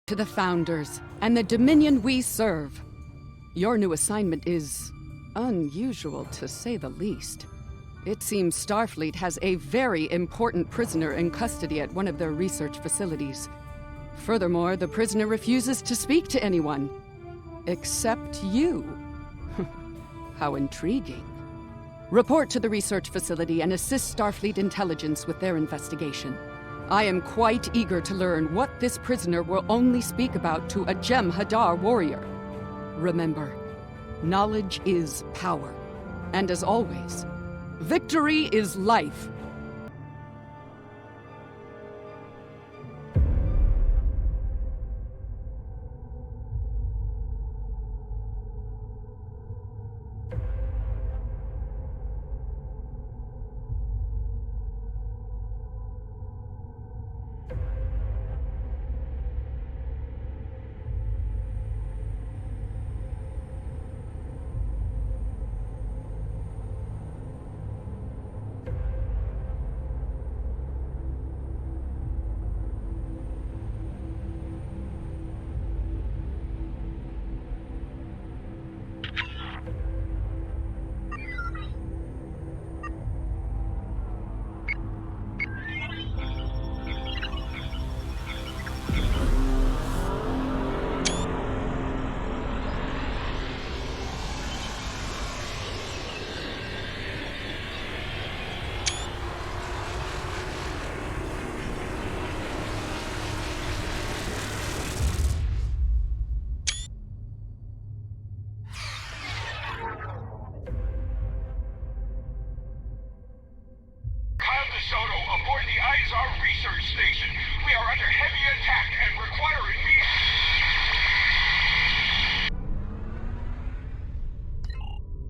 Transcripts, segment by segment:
to the Founders and the Dominion we serve. Your new assignment is unusual, to say the least. It seems Starfleet has a very important prisoner in custody at one of their research facilities. Furthermore, the prisoner refuses to speak to anyone. Except you. How intriguing. Report to the research facility and assist Starfleet intelligence with their investigation. I am quite eager to learn what this prisoner will only speak about to a Jem'Hadar warrior. Remember, knowledge is power. And as always, victory is life. Aboard the Izar research station. We are under heavy attack and require immediate...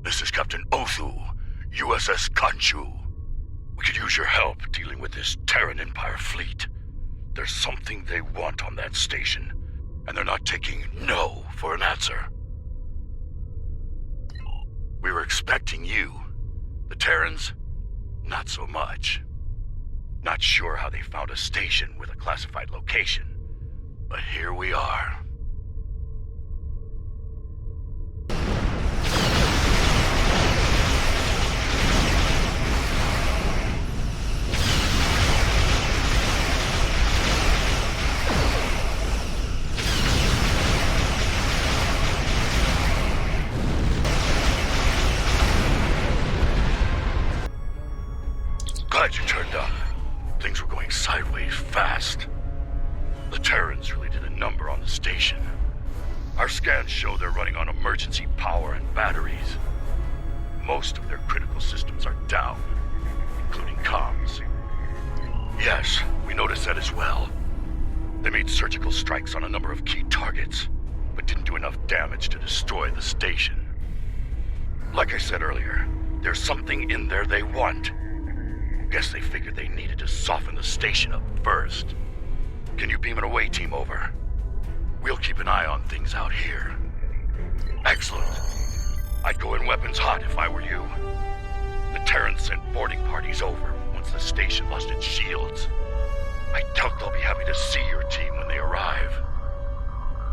This is Captain Othu, USS Kanchu. We could use your help dealing with this Terran Empire fleet. There's something they want on that station, and they're not taking no for an answer. We were expecting you. The Terrans, not so much. Not sure how they found a station with a classified location, but here we are. Glad you turned up. Things were going sideways fast. The Terrans really did a number on the station. Our scans show they're running on emergency power and batteries. Most of their critical systems are down, including comms. Yes, we noticed that as well. They made surgical strikes on a number of key targets, but didn't do enough damage to destroy the station. Like I said earlier, there's something in there they want. Guess they figured they needed to soften the station up first. Can you beam an away team over? We'll keep an eye on things out here. Excellent. I'd go in weapons hot if I were you. The Terrans sent boarding parties over once the station lost its shields. I doubt they'll be happy to see your team when they arrive.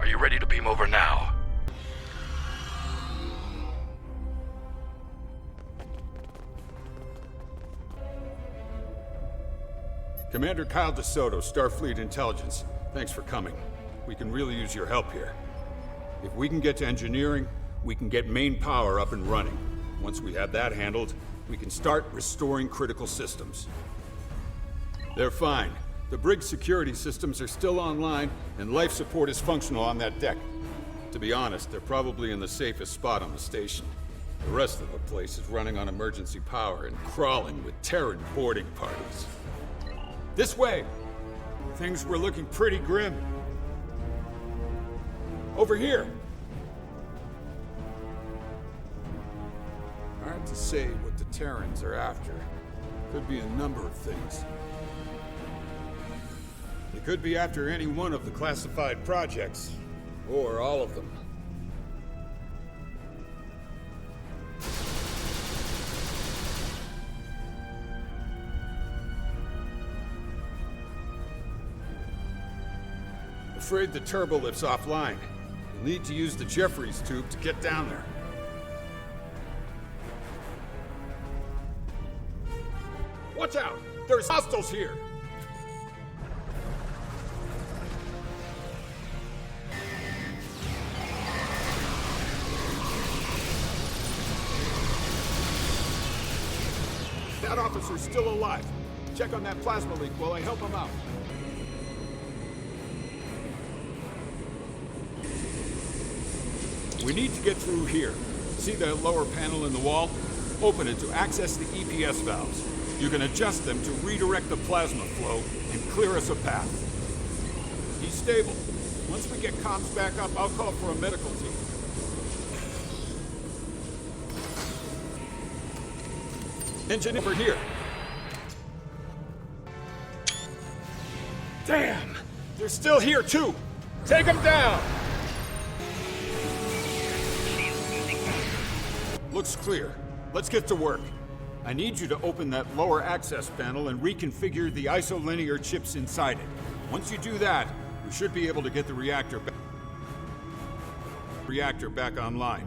Are you ready to beam over now? Commander Kyle DeSoto, Starfleet Intelligence. Thanks for coming. We can really use your help here. If we can get to engineering, we can get main power up and running. Once we have that handled, we can start restoring critical systems. They're fine. The brig security systems are still online, and life support is functional on that deck. To be honest, they're probably in the safest spot on the station. The rest of the place is running on emergency power and crawling with Terran boarding parties. This way! Things were looking pretty grim. Over here! Hard to say what the Terrans are after. Could be a number of things. They could be after any one of the classified projects, or all of them. The afraid the turbo lift's offline. You'll need to use the Jeffries tube to get down there. Watch out! There's hostiles here! That officer's still alive. Check on that plasma leak while I help him out. We need to get through here. See that lower panel in the wall? Open it to access the EPS valves. You can adjust them to redirect the plasma flow and clear us a path. He's stable. Once we get comms back up, I'll call for a medical team. Engine over here. Damn! They're still here, too! Take them down! Looks clear. Let's get to work. I need you to open that lower access panel and reconfigure the isolinear chips inside it. Once you do that, we should be able to get the reactor back online.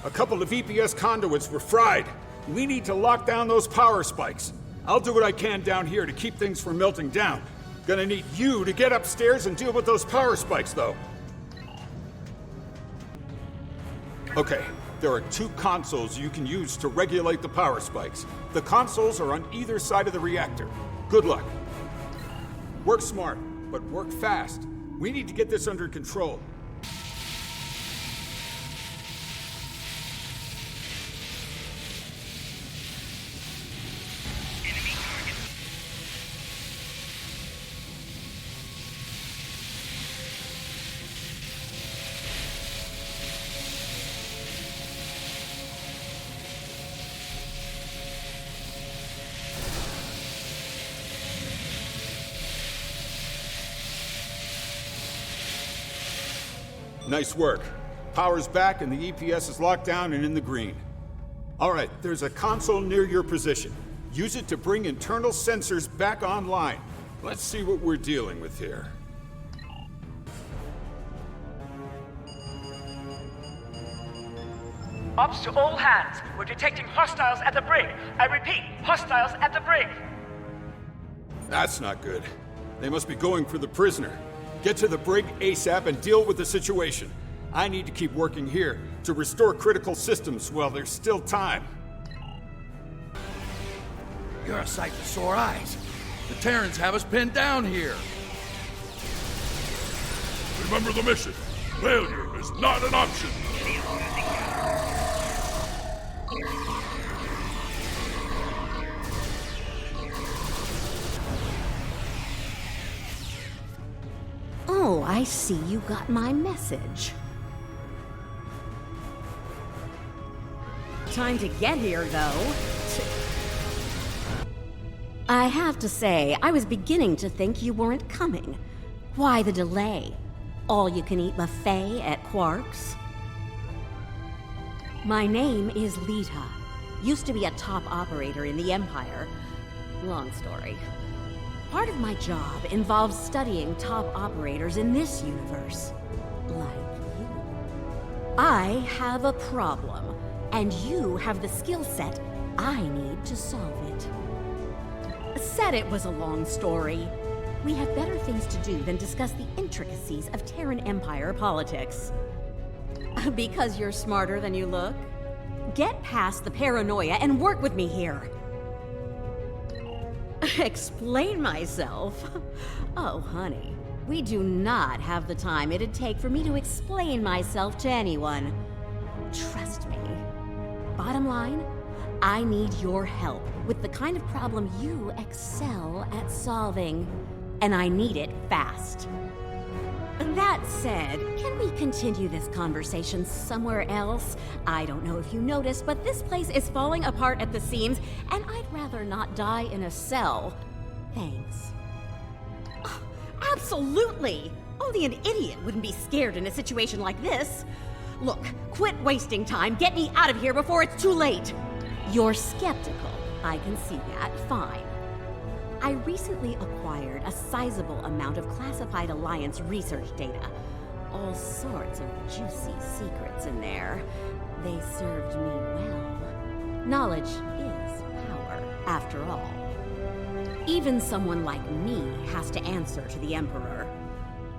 A couple of EPS conduits were fried. We need to lock down those power spikes. I'll do what I can down here to keep things from melting down. Gonna need you to get upstairs and deal with those power spikes, though. Okay, there are 2 consoles you can use to regulate the power spikes. The consoles are on either side of the reactor. Good luck. Work smart, but work fast. We need to get this under control. Nice work. Power's back and the EPS is locked down and in the green. All right, there's a console near your position. Use it to bring internal sensors back online. Let's see what we're dealing with here. Ops to all hands. We're detecting hostiles at the brig. I repeat, hostiles at the brig. That's not good. They must be going for the prisoner. Get to the brig ASAP and deal with the situation. I need to keep working here to restore critical systems while there's still time. You're a sight for sore eyes. The Terrans have us pinned down here. Remember the mission. Failure is not an option. Oh, I see you got my message. Time to get here, though. I have to say, I was beginning to think you weren't coming. Why the delay? All-you-can-eat buffet at Quark's? My name is Lita. Used to be a top operator in the Empire. Long story. Part of my job involves studying top operators in this universe. Like you. I have a problem, and you have the skill set I need to solve it. Said it was a long story. We have better things to do than discuss the intricacies of Terran Empire politics. Because you're smarter than you look? Get past the paranoia and work with me here. Explain myself? Oh, honey, we do not have the time it'd take for me to explain myself to anyone. Trust me. Bottom line, I need your help with the kind of problem you excel at solving, and I need it fast. That said, can we continue this conversation somewhere else? I don't know if you noticed, but this place is falling apart at the seams, and I'd rather not die in a cell. Thanks. Oh, absolutely! Only an idiot wouldn't be scared in a situation like this. Look, quit wasting time. Get me out of here before it's too late. You're skeptical. I can see that. Fine. I recently acquired a sizable amount of classified Alliance research data. All sorts of juicy secrets in there. They served me well. Knowledge is power, after all. Even someone like me has to answer to the Emperor.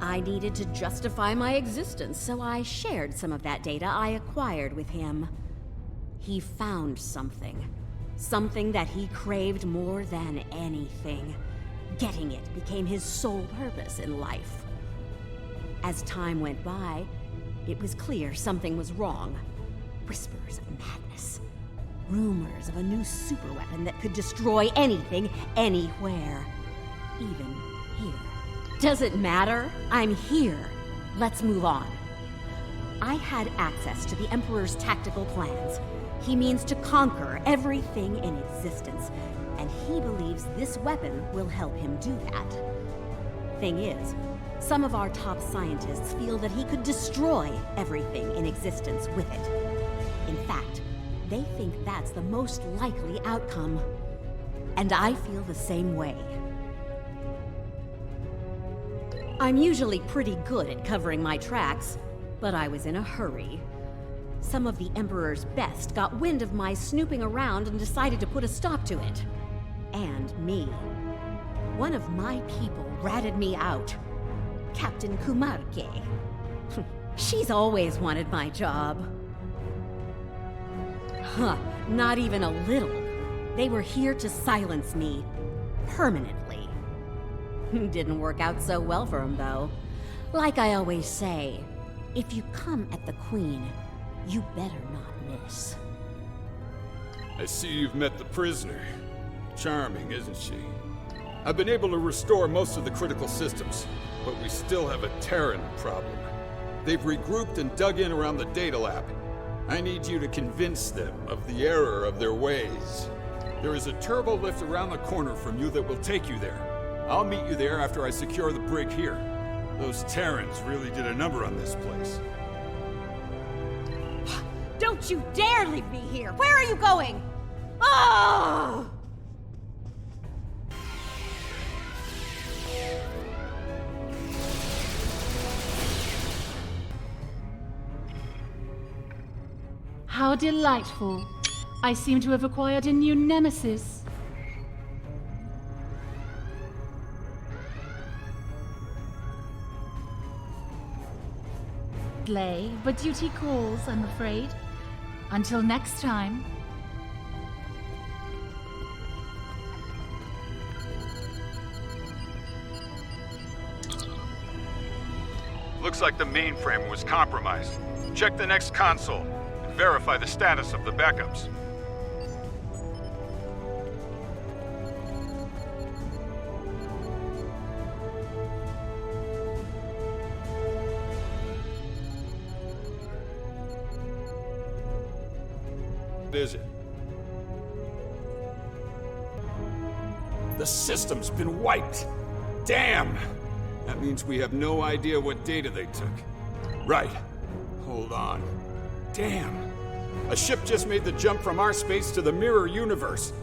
I needed to justify my existence, so I shared some of that data I acquired with him. He found something. Something that he craved more than anything. Getting it became his sole purpose in life. As time went by, it was clear something was wrong. Whispers of madness. Rumors of a new superweapon that could destroy anything, anywhere. Even here. Does it matter? I'm here. Let's move on. I had access to the Emperor's tactical plans. He means to conquer everything in existence, and he believes this weapon will help him do that. Thing is, some of our top scientists feel that he could destroy everything in existence with it. In fact, they think that's the most likely outcome. And I feel the same way. I'm usually pretty good at covering my tracks, but I was in a hurry. Some of the Emperor's best got wind of my snooping around and decided to put a stop to it. And me. One of my people ratted me out. Captain Kumarke. She's always wanted my job. Huh, not even a little. They were here to silence me. Permanently. Didn't work out so well for him, though. Like I always say, if you come at the Queen, you better not miss. I see you've met the prisoner. Charming, isn't she? I've been able to restore most of the critical systems, but we still have a Terran problem. They've regrouped and dug in around the data lab. I need you to convince them of the error of their ways. There is a turbo lift around the corner from you that will take you there. I'll meet you there after I secure the brig here. Those Terrans really did a number on this place. Don't you dare leave me here! Where are you going? Oh! How delightful. I seem to have acquired a new nemesis. Slay, but duty calls, I'm afraid. Until next time. Looks like the mainframe was compromised. Check the next console and verify the status of the backups. What is it? The system's been wiped. Damn! That means we have no idea what data they took. Right. Hold on. Damn. A ship just made the jump from our space to the mirror universe.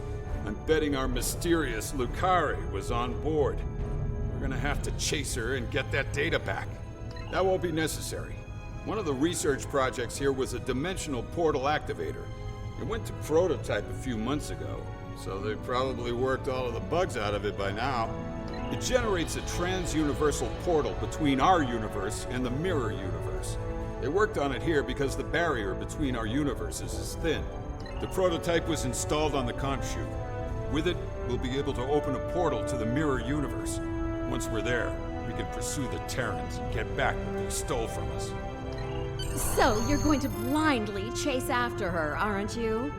I'm betting our mysterious Lucari was on board. We're gonna have to chase her and get that data back. That won't be necessary. One of the research projects here was a dimensional portal activator. It went to prototype a few months ago, so they probably worked all of the bugs out of it by now. It generates a trans-universal portal between our universe and the mirror universe. They worked on it here because the barrier between our universes is thin. The prototype was installed on the conch chute. With it, we'll be able to open a portal to the mirror universe. Once we're there, we can pursue the Terrans and get back what they stole from us. So you're going to blindly chase after her, aren't you?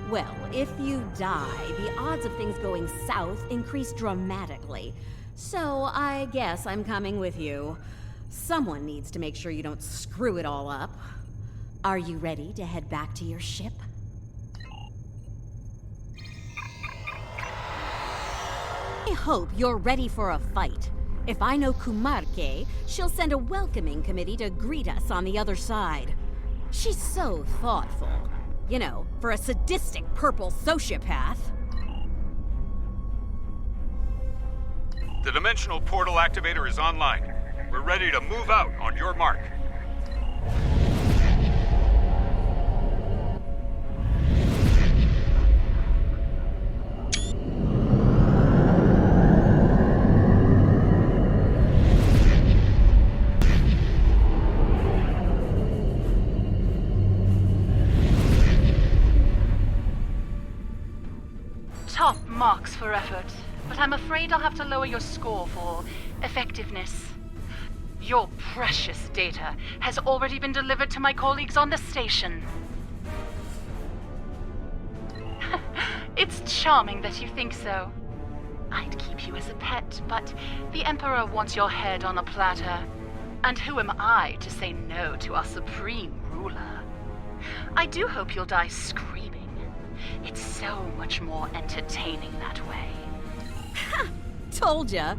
Well, if you die, the odds of things going south increase dramatically. So I guess I'm coming with you. Someone needs to make sure you don't screw it all up. Are you ready to head back to your ship? I hope you're ready for a fight. If I know Kumarke, she'll send a welcoming committee to greet us on the other side. She's so thoughtful. You know, for a sadistic purple sociopath. The dimensional portal activator is online. We're ready to move out on your mark. Top marks for effort, but I'm afraid I'll have to lower your score for effectiveness. Your precious data has already been delivered to my colleagues on the station. It's charming that you think so. I'd keep you as a pet, but the Emperor wants your head on a platter. And who am I to say no to our supreme ruler? I do hope you'll die screaming. It's so much more entertaining that way. Ha! Told ya.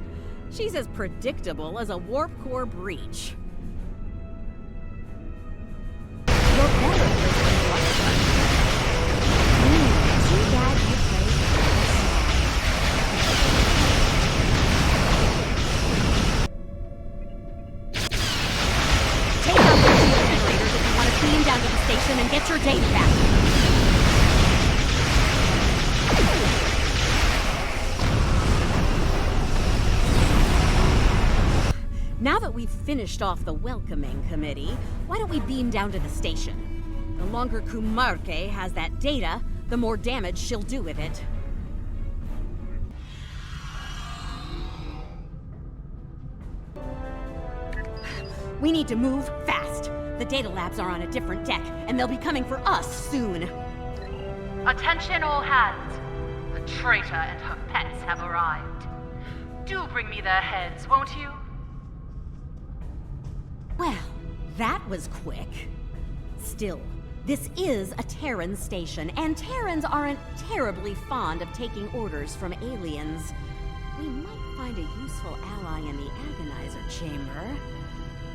She's as predictable as a warp core breach. You're better than what? Too bad you played Take out the fuel generators if you want to beam down to the station and get your data back. Now that we've finished off the welcoming committee, why don't we beam down to the station? The longer Kumarke has that data, the more damage she'll do with it. We need to move fast. The data labs are on a different deck, and they'll be coming for us soon. Attention all hands. The traitor and her pets have arrived. Do bring me their heads, won't you? Well, that was quick. Still, this is a Terran station, and Terrans aren't terribly fond of taking orders from aliens. We might find a useful ally in the Agonizer chamber.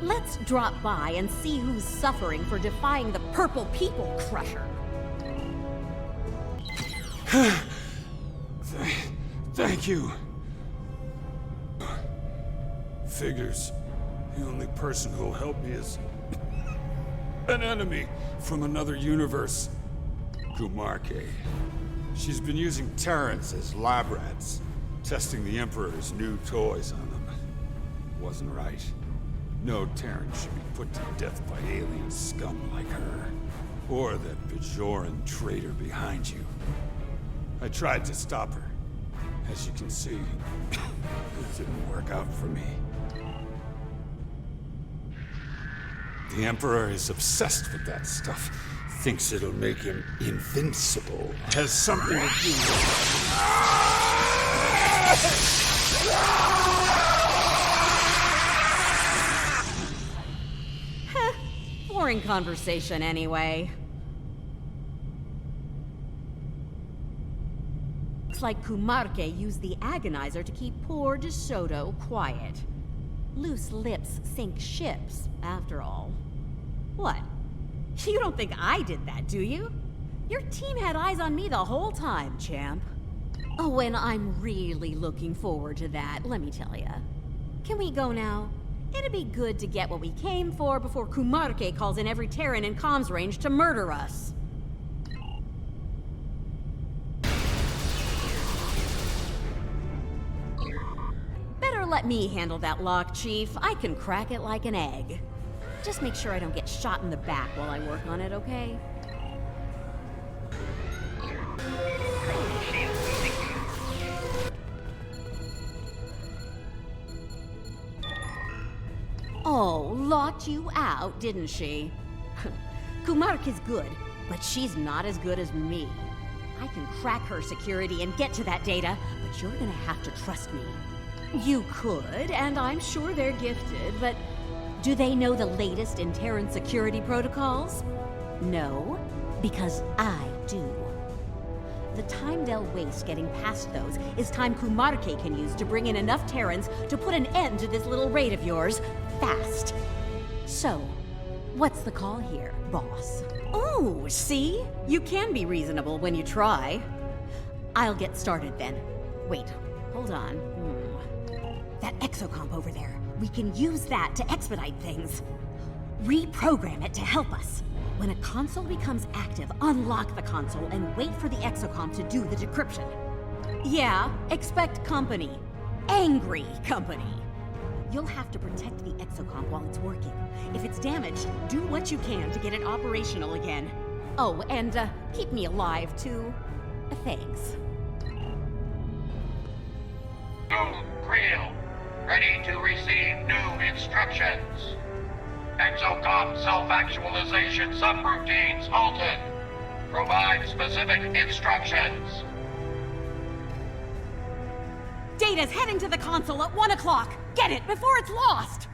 Let's drop by and see who's suffering for defying the Purple People Crusher. Thank you. Figures. The only person who'll help me is an enemy from another universe. Kumarke. She's been using Terrans as lab rats, testing the Emperor's new toys on them. Wasn't right. No Terran should be put to death by alien scum like her. Or that Bajoran traitor behind you. I tried to stop her. As you can see, it didn't work out for me. The Emperor is obsessed with that stuff. Thinks it'll make him invincible. Has something to do with... Boring conversation anyway. Looks like Kumarke used the Agonizer to keep poor DeSoto quiet. Loose lips sink ships, after all. What? You don't think I did that, do you? Your team had eyes on me the whole time, champ. Oh, and I'm really looking forward to that, let me tell ya. Can we go now? It'd be good to get what we came for before Kumarke calls in every Terran in comms range to murder us. Better let me handle that lock, Chief. I can crack it like an egg. Just make sure I don't get shot in the back while I work on it, okay? Oh, locked you out, didn't she? Kumark is good, but she's not as good as me. I can crack her security and get to that data, but you're gonna have to trust me. You could, and I'm sure they're gifted, but Do they know the latest in Terran security protocols? No, because I do. The time they'll waste getting past those is time Kumarke can use to bring in enough Terrans to put an end to this little raid of yours, fast. So, what's the call here, boss? Oh, see? You can be reasonable when you try. I'll get started then. Wait, hold on. That exocomp over there. We can use that to expedite things. Reprogram it to help us. When a console becomes active, unlock the console and wait for the exocomp to do the decryption. Yeah, expect company. Angry company. You'll have to protect the exocomp while it's working. If it's damaged, do what you can to get it operational again. Oh, and keep me alive, too. Thanks. Creel, ready to receive new instructions. Exocomp self-actualization subroutines halted. Provide specific instructions. Data's heading to the console at 1 o'clock! Get it before it's lost!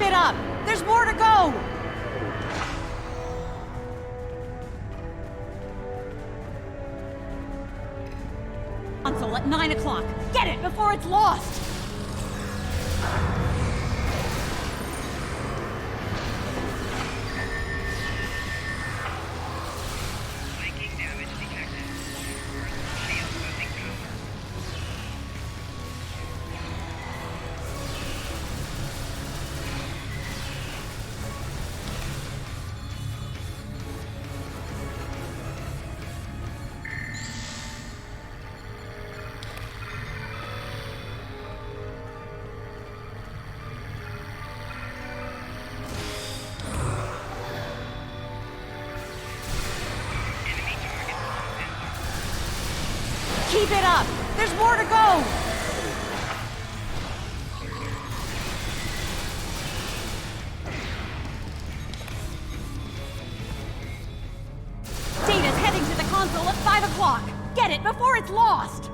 It up! There's more to go! Console at 9 o'clock! Get it before it's lost! Keep it up! There's more to go! Data's heading to the console at 5 o'clock! Get it before it's lost!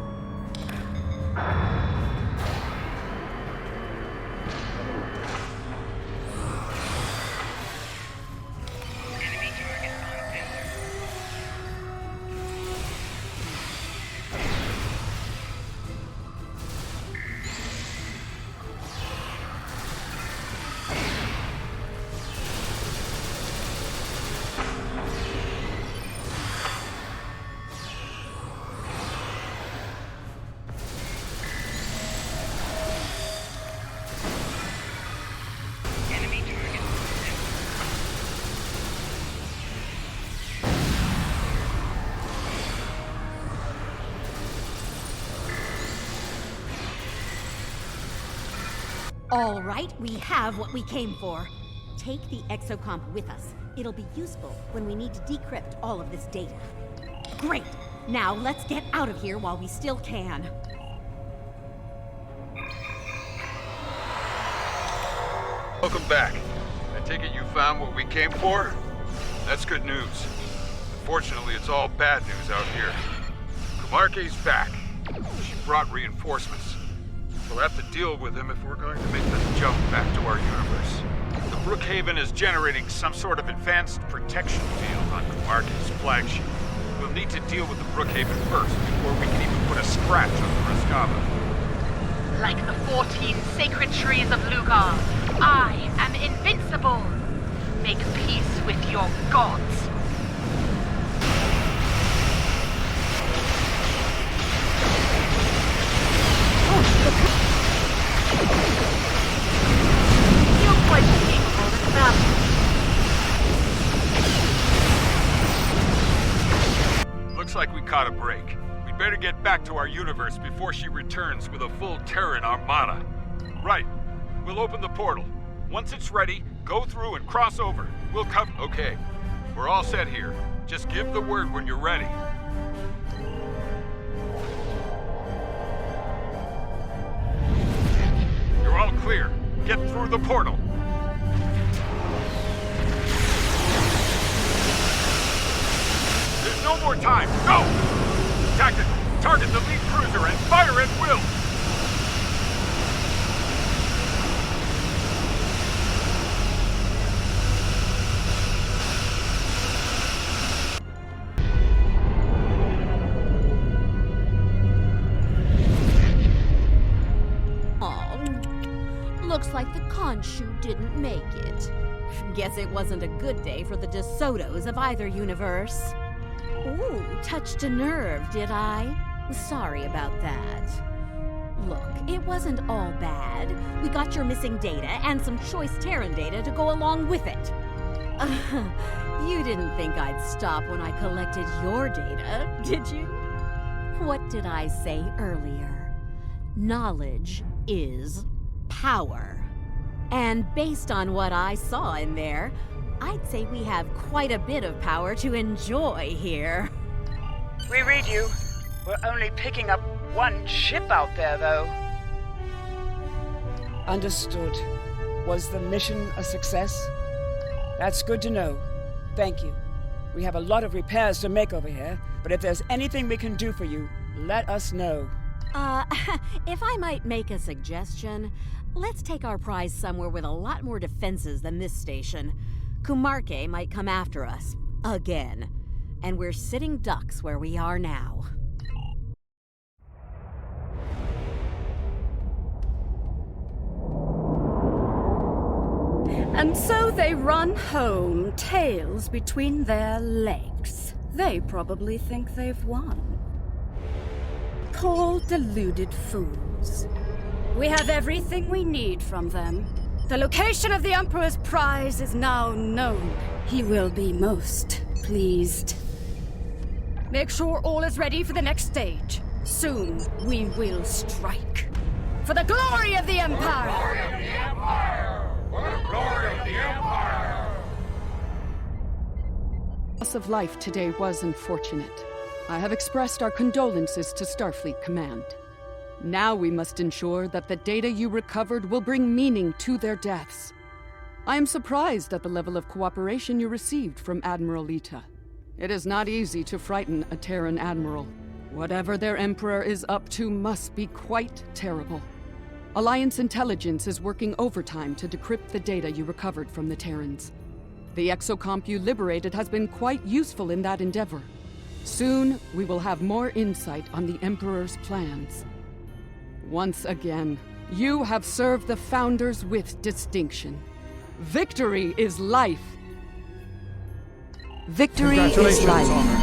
All right, we have what we came for. Take the exocomp with us. It'll be useful when we need to decrypt all of this data. Great! Now let's get out of here while we still can. Welcome back. I take it you found what we came for? That's good news. Unfortunately, it's all bad news out here. Kumarke's back. She brought reinforcements. We'll have to deal with him if we're going to make the jump back to our universe. The Brookhaven is generating some sort of advanced protection field on Kumarke's flagship. We'll need to deal with the Brookhaven first before we can even put a scratch on the Raskava. Like the 14 sacred trees of Lugar, I am invincible. Make peace with your gods. You're quite capable of that. Looks like we caught a break. We'd better get back to our universe before she returns with a full Terran armada. Right. We'll open the portal. Once it's ready, go through and cross over. We'll come. Okay. We're all set here. Just give the word when you're ready. You're all clear. Get through the portal. no more time! Go! Tactical, target the lead cruiser and fire at will! Looks like the Khonshu didn't make it. Guess it wasn't a good day for the De Sotos of either universe. Ooh, touched a nerve, did I? Sorry about that. Look, it wasn't all bad. We got your missing data and some choice Terran data to go along with it. You didn't think I'd stop when I collected your data, did you? What did I say earlier? Knowledge is power. And based on what I saw in there, I'd say we have quite a bit of power to enjoy here. We read you. We're only picking up one ship out there, though. Understood. Was the mission a success? That's good to know. Thank you. We have a lot of repairs to make over here, but if there's anything we can do for you, let us know. If I might make a suggestion, let's take our prize somewhere with a lot more defenses than this station. Kumarke might come after us. Again. And we're sitting ducks where we are now. And so they run home, tails between their legs. They probably think they've won. Poor deluded fools. We have everything we need from them. The location of the Emperor's prize is now known. He will be most pleased. Make sure all is ready for the next stage. Soon we will strike. For the glory of the Empire! For the glory of the Empire! For the glory of the Empire! Loss of life today was unfortunate. I have expressed our condolences to Starfleet Command. Now we must ensure that the data you recovered will bring meaning to their deaths. I am surprised at the level of cooperation you received from Admiral Lita. It is not easy to frighten a Terran admiral. Whatever their Emperor is up to must be quite terrible. Alliance intelligence is working overtime to decrypt the data you recovered from the Terrans. The exocomp you liberated has been quite useful in that endeavor. Soon, we will have more insight on the Emperor's plans. Once again, you have served the Founders with distinction. Victory is life. Victory is life.